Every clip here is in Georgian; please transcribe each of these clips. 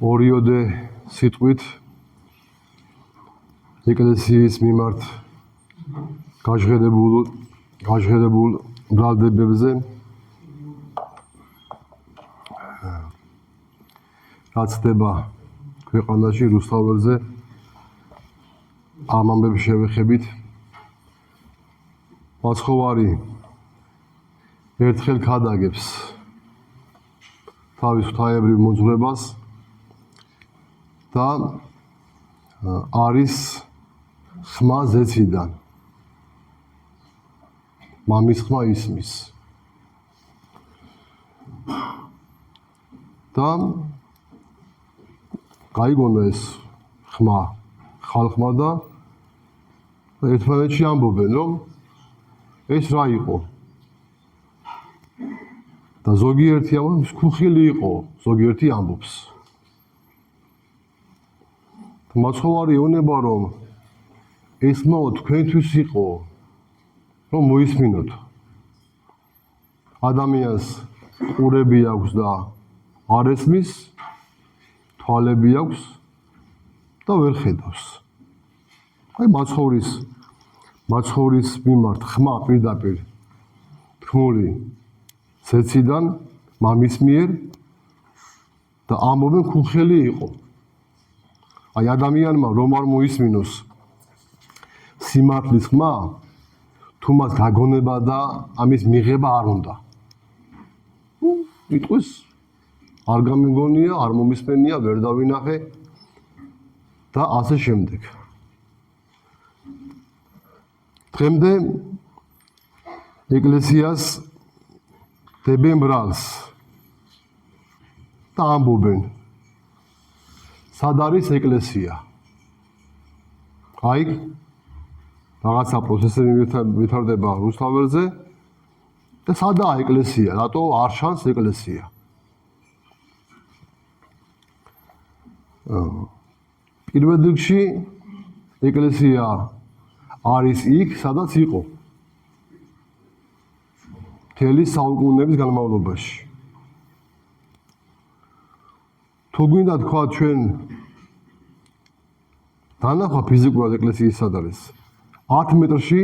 ორიოდე სიტყვით ეკლესიის მიმართ გაჟღერებულ ბრალდებებზე რაც ხდება ქვეყანაში რუსთაველზე ამ ამბებს შევეხებით მაცხოვარი ერთხელ ქადაგებს თავის ღვთაებრივ მოძღვრებას და არის ხმა ზეციდან მამის ხმა ისმის და გაიგონა ეს ხმა ხალხმა და ერთმანეთში ამბობენ რომ ეს რა იყო და ზოგიერთი ამბობს ქუხილი იყო ზოგიერთი ამბობს მაცხოვარი ეუბნება რომ ეს ხმა თქვენთვის იყო რომ მოისმინოთ ადამიანს ყურები აქვს და არ ესმის თვალები აქვს და ვერ ხედავს აი მაცხოვრის მიმართ ხმა პირდაპირ თქმული ზეციდან მამის მიერ და ამბობენ ქუხელი იყო აი ადამიანმა რომ არ მოისმინოს სიმართლის ხმა თუ მას გაგონება და ამის მიღება არ უნდა იტყვის არ გამიგონია არ მომისმენია ვერ დავინახე და ასე შემდეგ დღემდე ეკლესიას დებენ ბრალს და ამბობენ სად არის ეკლესია აი რაღაცა პროცესები ვითარდება რუსთაველზე და სადაა ეკლესია რატო არ ჩანს ეკლესია პირველ რიგში ეკლესია არის იქ სადაც იყო მთელი საუკუნეების განმავლობაში თუ გვინდა თქვა ჩვენ დანახვა ფიზიკურად ეკლესიის სად არის 10 მეტრში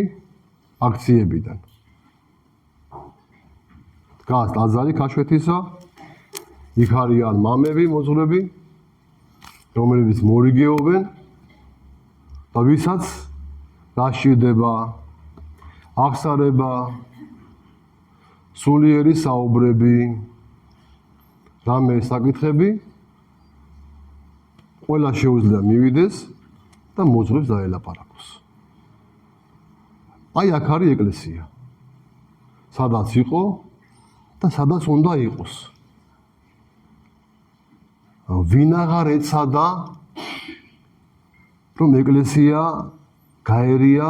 აქციებიდან დგას ტაძარი ქაშვეთისა იქ არიან მამები მოძღვრები რომლებიც მორიგეობენ და ვისაც დასჭირდება აღსარება სულიერი საუბრები რამე საკითხები ყველა შეუძლია მივიდეს და მოძღვრებს დაელაპარაკოს აი აქ არის ეკლესია სადაც იყო და სადაც უნდა იყოს ვინ აღარ ეცადა რომ ეკლესია გაერია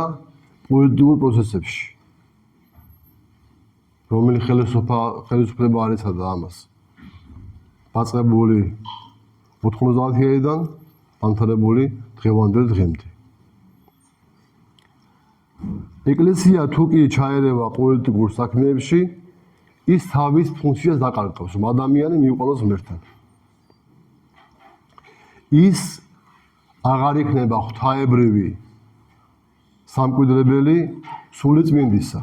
პოლიტიკურ პროცესებში რომელი ხელისუფლება არ ეცადა ამას დაწყებული 90-იანიდან დამთავრებული დღევანდელ დღემდე ეკლესია თუ კი ჩაერევა პოლიტიკურ საქმეებში ის თავის ფუნქციას დაკარგავს რომ ადამიანი მივიყვანოს ღმერთთან ის აღარ იქნება ღვთაებრივი სამკვიდრებელი სულიწმინდისა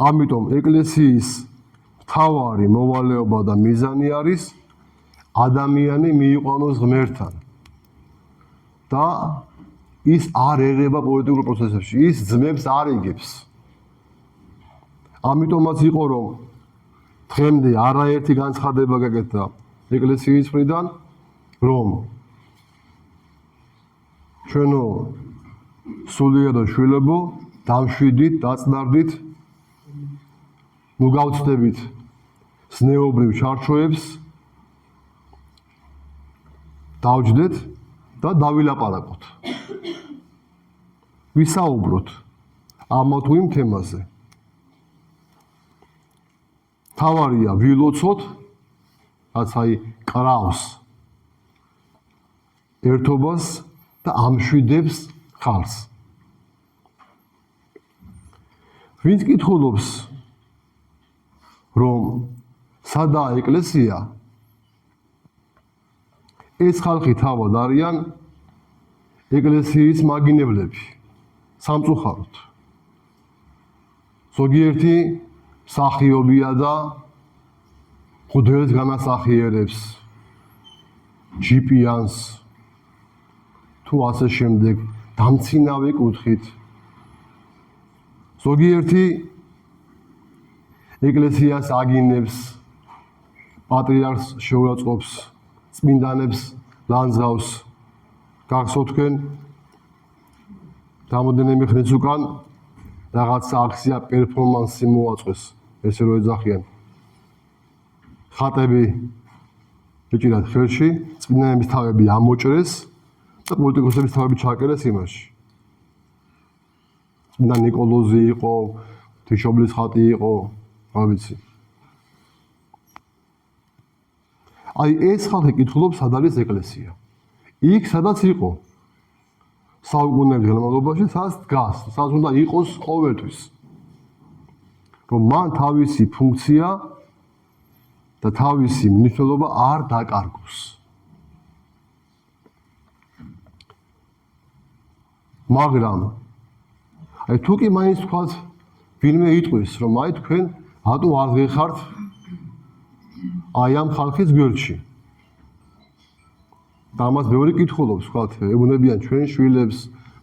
ამიტომ ეკლესიის მთავარი მოვალეობა და მიზანი არის ადამიანი მიიყვანოს ღმერთთან და ის არ ერევა პოლიტიკურ პროცესებში ის ძმებს არ იგებს ამიტომაც იყო რომ დღემდე არაერთი განცხადება გაკეთდა ეკლესიის მხრიდან რომ ჩვენო სულიერო შვილებო დამშვიდით დაწნარდით ნუ გავცდებით ზნეობრივ ჩარჩოებს დავჯდეთ და დავილაპარაკოთ ვისაუბროთ ამა თუ იმ თემაზე თავარია ვილოცოთ რაც აი კრავს ერთობას და ამშვიდებს ხალხს ვინც კითხულობს რომ სადაა ეკლესია ეს ხალხი თავად არიან ეკლესიის მაგინებლები, სამწუხაროდ. ზოგიერთი მსახიობია და მღვდელს განასახიერებს, ჯიპიანს, თუ ასე შემდეგ, დამცინავი კუთხით. ზოგიერთი ეკლესიას აგინებს, პატრიარქს შეურაცხყოფს, წმინდანებს ლანძღავს. გახსოვთ თქვენ რამოდენიმე ხნის უკან რაღაცა აქცია პერფორმანსი მოაწყვეს, ესე რომ ეძახიან. ხატები ეჭირათ ხელში, წმინდანების თავები ამოჭრეს და პოლიტიკოსების თავები ჩააკერეს იმაში. წმინდა ნიკოლოზი იყო, ღვთისმშობლის ხატი იყო, რა ვიცი. აი ეს ხალხი კითხულობს, სად არის ეკლესია. იქ სადაც იყო საუკუნეების განმავლობაში, სადაც დგას, სადაც უნდა იყოს ყოველთვის. რომ მან თავისი ფუნქცია და თავისი მნიშვნელობა არ დაკარგოს. მაგრამ აი თუ კი მაინც თქვათ ვინმე იტყვის, რომ აი თქვენ რატო არ გეხართ აი ამ ხალხის გვერდში. და ამას ბევრი კითხულობს, თქვათ, ეუბნებიან ჩვენ შვილებს,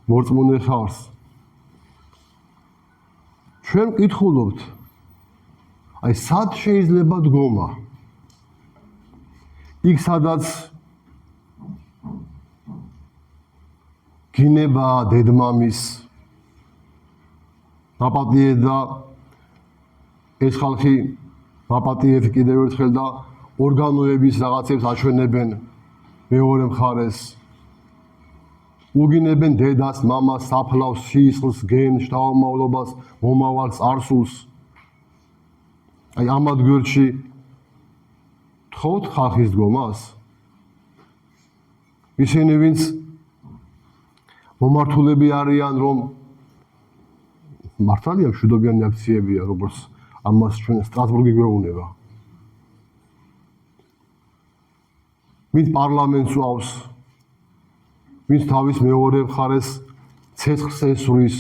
მორწმუნე ხარს. ჩვენ კითხულობთ, აი სად შეიძლება დგომა? იქ სადაც გინება დედმამის მაპატიე და ეს ხალხი მაპატიეთ კიდევ ერთხელ და ორგანოების რაღაცებს აჩვენებენ მეორე მხარეს. უგინებენ დედას, მამას, საფლავს, სისხლს, გენს, შთამომავლობას, მომავალს, წარსულს. აი ამად გვერდში თხოვთ ხალხის დგომას? ისინი ვინც მომართულები არიან, რომ მართალია მშვიდობიანი აქციებია, როგორც ამას ჩვენ სტრასბურგი გვეუბნება. ვინც პარლამენტს უავს, ვინც თავის მეორე მხარეს ცეცხლს ესვრის,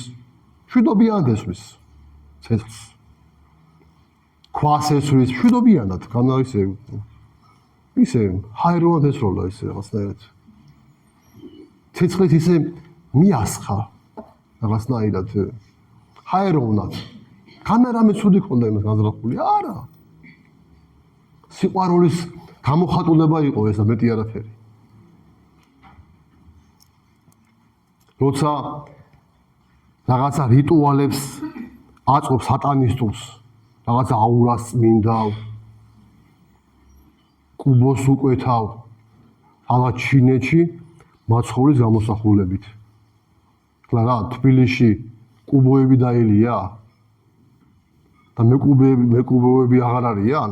მშვიდობიანად ესვრის ცეცხლს. ქვას ესვრის, მშვიდობიანად, ისე ჰაერონად ესროლა ისე რაღაცნაირად. ცეცხლით ისე მიასხა რაღაცნაირად ჰაერონად. კამერამე ცუდი ქონდა იმას განზრახული? არა. სიყვარულის გამოხატულება იყო ეს და მეტი არაფერი. როცა რაღაცა რიტუალებს აწყობს სატანისტურს, რაღაცა აურას წმინდა, კუბოს უკვეთავ, რაღაც ჩინეთში მაცხოვრის გამოსახულებით. და რა, თბილისში კუბოები დაელია და მეკუბოები აღარ არიან?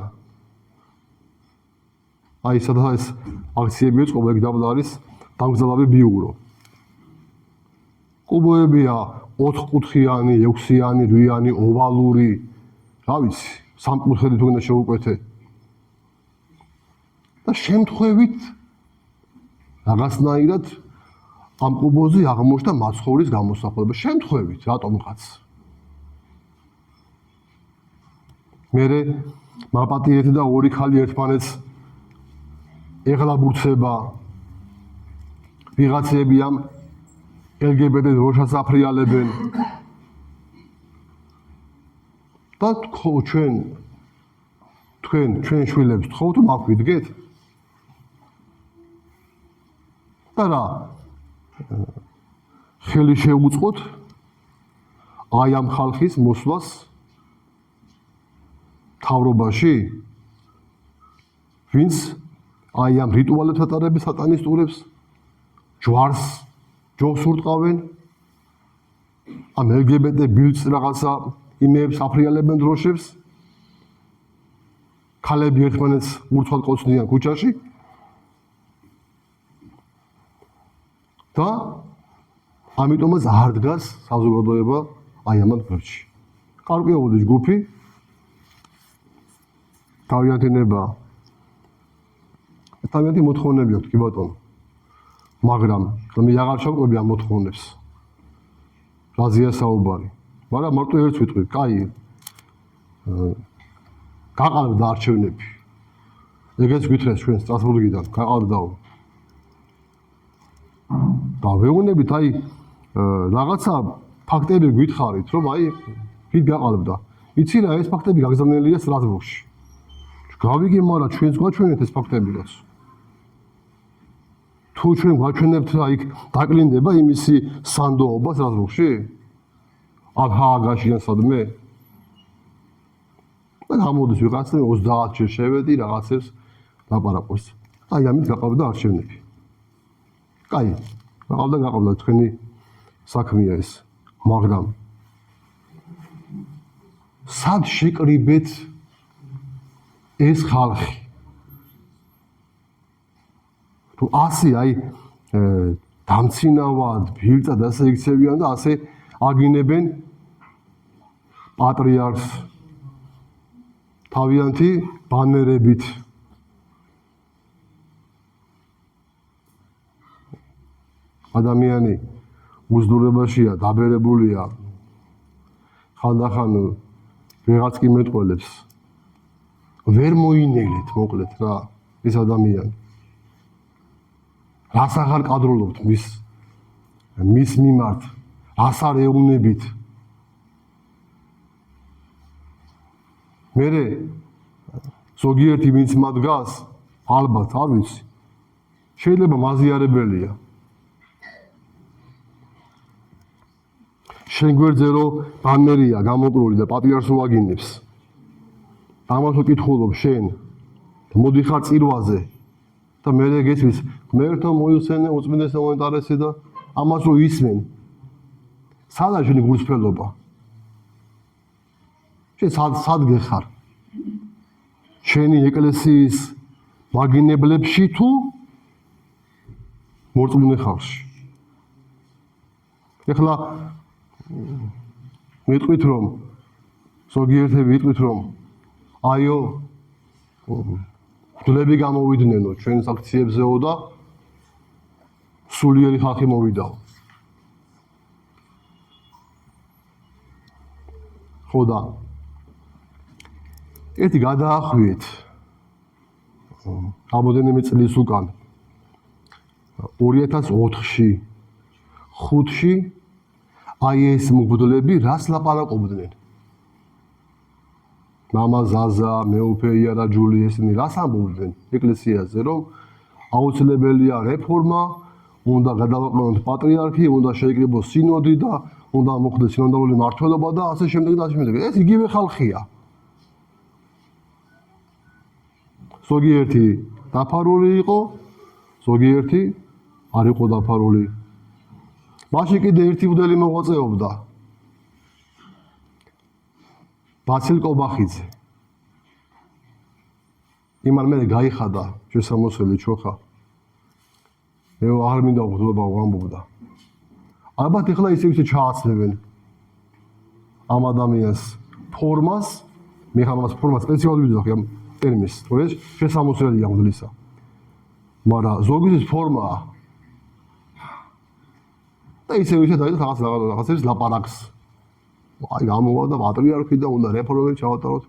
აი სადაც აქციები ეწყობა, ეგ დაბლარის დამგზავრებები ბიურო. კუბოებია 4-კუთხიანი, 6-იანი, 8-იანი, ოვალური, რა ვიცი, სამკუთხედით უნდა შეუკვეთე. და შემთხვევით რაღაცნაირად ამ კუბოზე აღმოჩნდა მაცხოვრის გამოსახულება. შემთხვევით, რატომღაც. მერე მაპატიეთი და ორი ქალი ერთმანეთს ეღლაბურცება. ვიღაცები ამ LGBT დროშას აფრიალებენ. და ჩვენ შვილებს თხოვთ, რომ აქ ვიდგეთ? და რა ხელი შეუწყოთ აი ამ ხალხის მოსვლას თავრობაში, ვინც აი ამ რიტუალებს ატარებს სატანისტურებს, ჯვარს ჯობს ურტყავენ, ამ LGBT ბილწ რაღაცა იმეებს აფრიალებენ დროშებს, ქალები ერთმანეთს ურთვალ ყოცნიან ქუჩაში და ამიტომაც არ დგას საზოგადოება აი ამათ გვერდში. გარკვეული ჯგუფი თავიანთი ნება Testamenти მოთხოვნები აქვს, კი ბატონო. მაგრამ მე აღარ ჩავყვები ამ მოთხოვნებს. რაზეა საუბარი? მაგრამ მარტო ერთს ვიტყვი, კაი. გაყალბდა არჩევნები. ეგეც გითხრეს ჩვენ სტრასბურგიდან, გაყალბდაო. და ვეუბნებით, აი რაღაცა ფაქტები გითხარით, რომ აი ვით გაყალბდა. იცი რა, ეს ფაქტები გაგზავნილია სტრასბურგში. გავიგე, მაგრამ ჩვენს გვაჩვენეთ ეს ფაქტებიც. თუ ჩვენ გვაჩვენებთ რა იქ დაკლინდება იმისი სანდოობა სტრასბურგში? ან ჰააგაში ან სადმე? და გამოდის ვიღაცა 30 ჯერ შევედი რაღაცებს ლაპარაკობს. აი ამით გაყავდა არჩევნები. კაი, გაყავდა თქვენი საქმეა ეს. მაგრამ სად შეკრიბეთ ეს ხალხი? თუ ასე აი დამცინავად, ბილწად ასე იქცევიან და ასე აგინებენ პატრიარქს თავიანთი ბანერებით. ადამიანი უზდურებაშია, დაბერებულია. ხანდახან ვიღაც კი მეტყველებს. ვერ მოინელეთ, მოკლედ რა, ეს ადამიანი. რას აღარ კადრულობთ მის მიმართ, რას არ ეუბნებით. მერე ზოგიერთი ვინც მათ დგას, ალბათ არ ვიცი. შეიძლება მაზიარებელია. შენ გვერდზე რომ ბანერია გამოკრული და პატრიარქს უაგინებს. ამას ვკითხულობ შენ. მოდიხარ წირვაზე და მერე გეცვის, მერტო მოიხსენე უწმინდეს მომენტარესი და ამას რო ისმენ. სადაა შენი გულსფრელობა? შენ სად გეხარ? შენი ეკლესიის მაგინებლებში თუ მორწმუნე ხალხში? ეხლა ვიტყვით რომ ზოგიერთები ვიტყვით რომ აიო გლები გამოვიდნენ ჩვენს აქციებზეო და სულიერი ხალხი მოვიდაო. ხო და ერთი გადაახვიეთ რამოდენიმე წლის უკან 2004-ში 5-ში აი ეს მღვდლები რას ლაპარაკობდნენ? მამა ზაზა, მეუფე იარა ჯული ესენი რას ამბობდნენ ეკლესიაზე, რომ აუცილებელია რეფორმა, უნდა გადავაყენოთ პატრიარქი, უნდა შეიკრიბოს სინოდი და უნდა მოხდეს სინოდალური მმართველობა და ასე შემდეგ და ასე შემდეგ. ეს იგივე ხალხია. ზოგიერთი დაფარული იყო, ზოგიერთი არ იყო დაფარული. მაშინ კიდე ერთი მღვდელი მოღვაწეობდა. ბაცილ კობახიძე. იმან მერე გაიხადა შესამოსელი ჩოხა. მე არ მინდა მღვდლობა ვამბობდა. ალბათ ეხლა ისე ჩააცნებენ ამ ადამიანს ფორმას, მე ხომ ამას ფორმას სპეციალურად ვიძახი ამ ტერმინს, თუ ეს შესამოსელია მღვდლისა. მაგრამ ზოგიერთის ფორმაა. და ისე დაიწყო რაღაცების ლაპარაკს. აი გამოვა და პატრიარქი და უნდა რეფორმები ჩავატაროთ.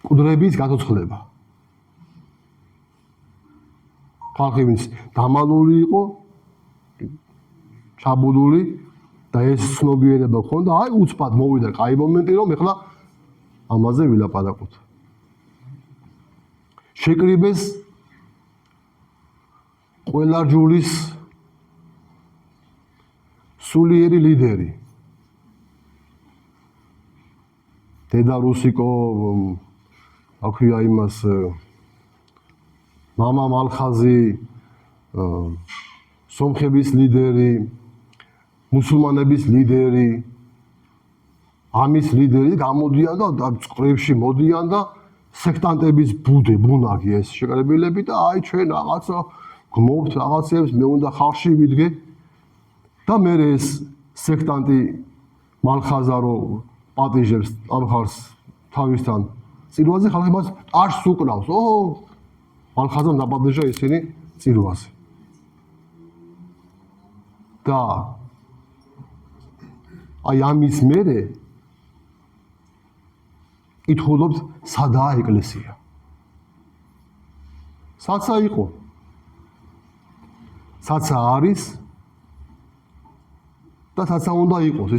კუდრების გაცოცხლება. ხალხი ვინც დამალული იყო, ჩაბუდული და ეს ცნობიერება ჰქონდა, აი უცბად მოვიდა კაი მომენტი, რომ ეხლა ამაზე ვილაპარაკოთ. შეკრიბეს ყველა ჯულის სულიერი ლიდერი. დედა რუსიკო, აქვია იმას მამა მალხაზი, სომხების ლიდერი, მუსულმანების ლიდერი, ამის ლიდერი გამოდიან და წყრებში მოდიან და სექტანტების ბუნაგი ეს შეკრებილები და აი ჩვენ რაღაცა გმობთ რაღაცებს, მე უნდა ხალხში ვიდგე და მე ეს სექტანტი მალხაზარო პატიჟებს ამ ხალხს თავისთან წირვაზე ხალხი მას ტაშს უკრავს. ხალხაზამ დაბადეჟა ისინი წირვაზე. და აი ამის მერე ითხოვთ სადაა ეკლესია. საცა იყო. საცა არის და საცა უნდა იყოს,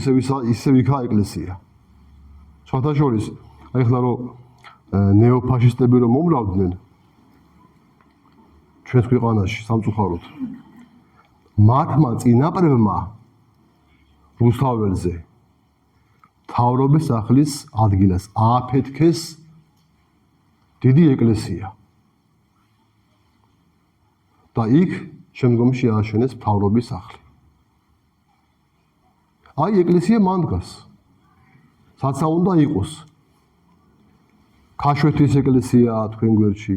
ისევ იქაა ეკლესია. შოთაშორის, აი ხლა რომ ნეოფაშისტები რომ მომრავდნენ ჩვენს ქვეყანაში სამწუხაროდ მათმა წინაპრებმა რუსთაველზე მთავრობის სახლის ადგილას ააფეთქეს დიდი ეკლესია და იქ შემდგომში ააშენეს მთავრობის სახლი. აი ეკლესია მან დგას. საცა უნდა იყოს. ქაშვეთის ეკლესიაა თქვენ გვერდში.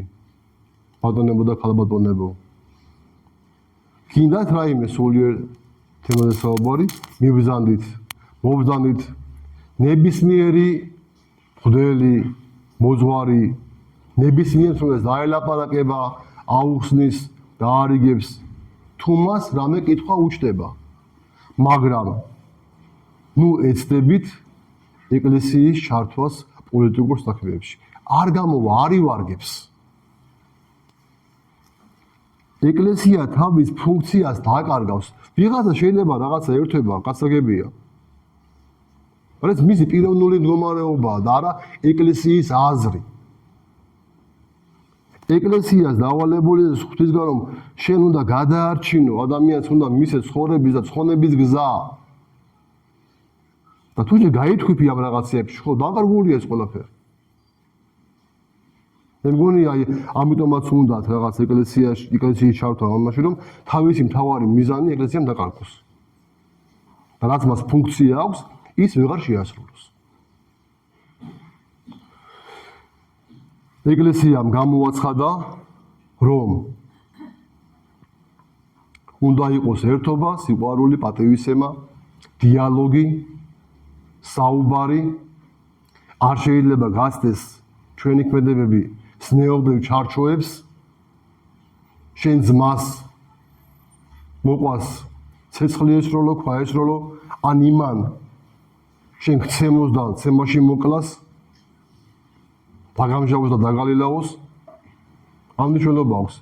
ბატონებო და ქალბატონებო. გინდათ რაიმე სულიერ თემაზე საუბარი, მობრძანდით ნებისმიერი მღვდელი, მოძღვარი, ნებისმიერ სულს დაელაპარაკება, აუხსნის და არიგებს, თუ მას რამე კითხვა უჩნდება. მაგრამ ნუ ეცდებით ეკლესიის ჩართვას პოლიტიკურ საქმეებში. არ გამოვა, არ ივარგებს. ეკლესია თავის ფუნქციას დააკარგავს. ვიღაცა შეიძლება რაღაცა ერთვება, გასაგებია. რაც მისი პიროვნული მდგომარეობაა და არა ეკლესიის აზრი. ეკლესიას დავალებული ღვთისგან რომ შენ უნდა გადაარჩინო, ადამიანს უნდა მისცე ცხოვრების და ცხონების გზა. და თუ გაითქვიფი ამ რაღაცეებში, ხო, დაკარგულია ეს ყველაფერი. მე მგონი აი ამიტომაც უნდათ რაღაც ეკლესიის ჩართვა ამაში რომ თავისი მთავარი მიზანი ეკლესიამ დაკარგოს. და რაც მას ფუნქცია აქვს, ის ვეღარ შეასრულოს. ეკლესიამ გამოაცხადა რომ უნდა იყოს ერთობა, სიყვარული, პატივისცემა, დიალოგი, საუბარი, არ შეიძლება გასცდეს ჩვენი ქმედებები სნეობრივ ჩარჩოებს, შენ ძმას მოყვას ცეცხლი ესროლო, ქვა ესროლო, ან იმან შენ გცემოს და ცემაში მოკლას, დაგამჟავოს და დაგალილაოს, ამ მნიშვნელობა აქვს.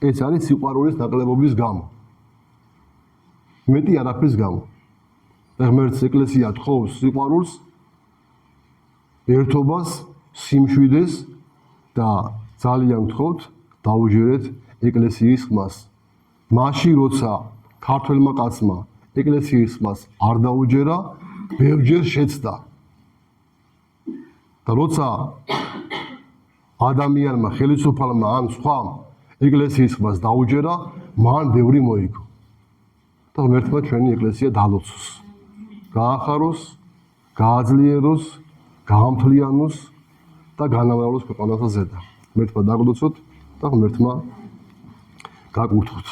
ეს არის სიყვარულის ნაკლებობის გამო. მეტი არაფრის გამო. ღმერთს ეკლესია თხოვს სიყვარულს, ერთობას, სიმშვიდეს და ძალიან გთხოვთ, დაუჯერეთ ეკლესიის ხმას. მაშინ როცა ქართველმა კაცმა ეკლესიის ხმას არ დაუჯერა, ბევრჯერ შეცდა. და როცა ადამიანმა, ხელისუფალმა ან სხვამ ეკლესიის ხმას დაუჯერა, მან ბევრი მოიგო. და ღმერთმა ჩვენი ეკლესია დალოცოს. გაახაროს, გააძლიეროს, გაამთლიანოს და განავრალოს ქვეყანასა ზედა. ღმერთმა დაგლოცოთ და ღმერთმა გაკურთხოთ.